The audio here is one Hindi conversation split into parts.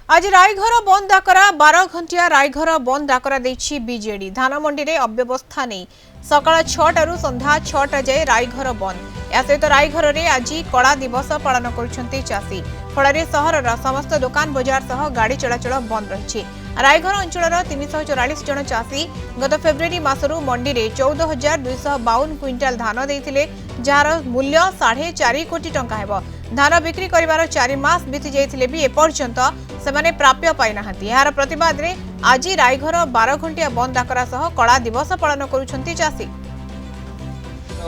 आज रायघर बंद डाकरा 12 घंटिया रायघर बंद डाकरा देछि बीजेडी धान मंडी रे अव्यवस्था नहीं सकाळ 6 संध्या 6 जाए रायघर बंद या सहित रायघर रे आज कला दिवस पालन करुछंती चासी फल सहर समस्त दुकान बजार सह गाड़ी चलाचल बंद रही रायघर अंचल 344 जन चासी गत फेब्रुआरी मासरू मंडी रे 14,252 क्विंटाल धान देथिले जार मूल्य 4.5 कोटी टंका हेबो धान बिक्री करिवार 4 मास बीती जाइथिले भी एपर्यंत सेमाने प्राप्य पाई नाहंती यार प्रतिवाद रे आज रायघर 12 घंटिया बंद डाकरा सह कला दिवस पालन करुछंती चासी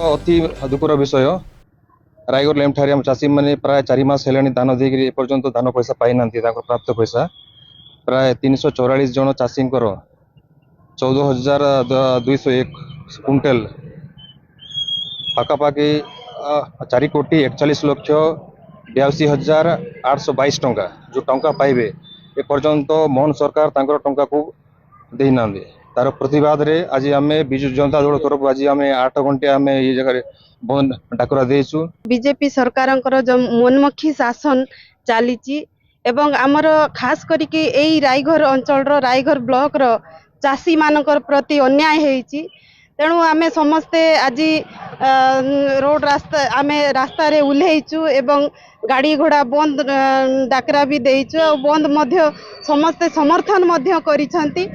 अति दुखर विषय रायगढ़ लेमठारे हम चाषी मैंने प्राय 4 मास हेलानी धान देकर एपर्यंत धान पैसा पाई ना प्राप्त पैसा प्राय 344 जन चाषी 14,201 क्विंटल पाखापाखि 4 कोटी 41 लक्ष 82,822 टंका जो टंका पाइबे एपर्यंत मोहन सरकार तांकर टंका को दे ना तार प्रतिवाद रे आज आम विजु जनता दल तरफ आज आम 8 घंटे आम ये जगह बंद डाकरा देचु बीजेपी सरकार जो मनमुखी शासन चली एवं आमर खास करके यही रायघर अंचल रायघर ब्लॉक रो चाषी मानकर प्रति अन्याय होईची तेणु आमे समस्ते आज रोड रास्ता आमे रास्ता रे उल्हेचु एवं गाड़ी घोड़ा बंद डाकरा भी देइचु और बंद मध्य समस्ते समर्थन मध्य करिसंती।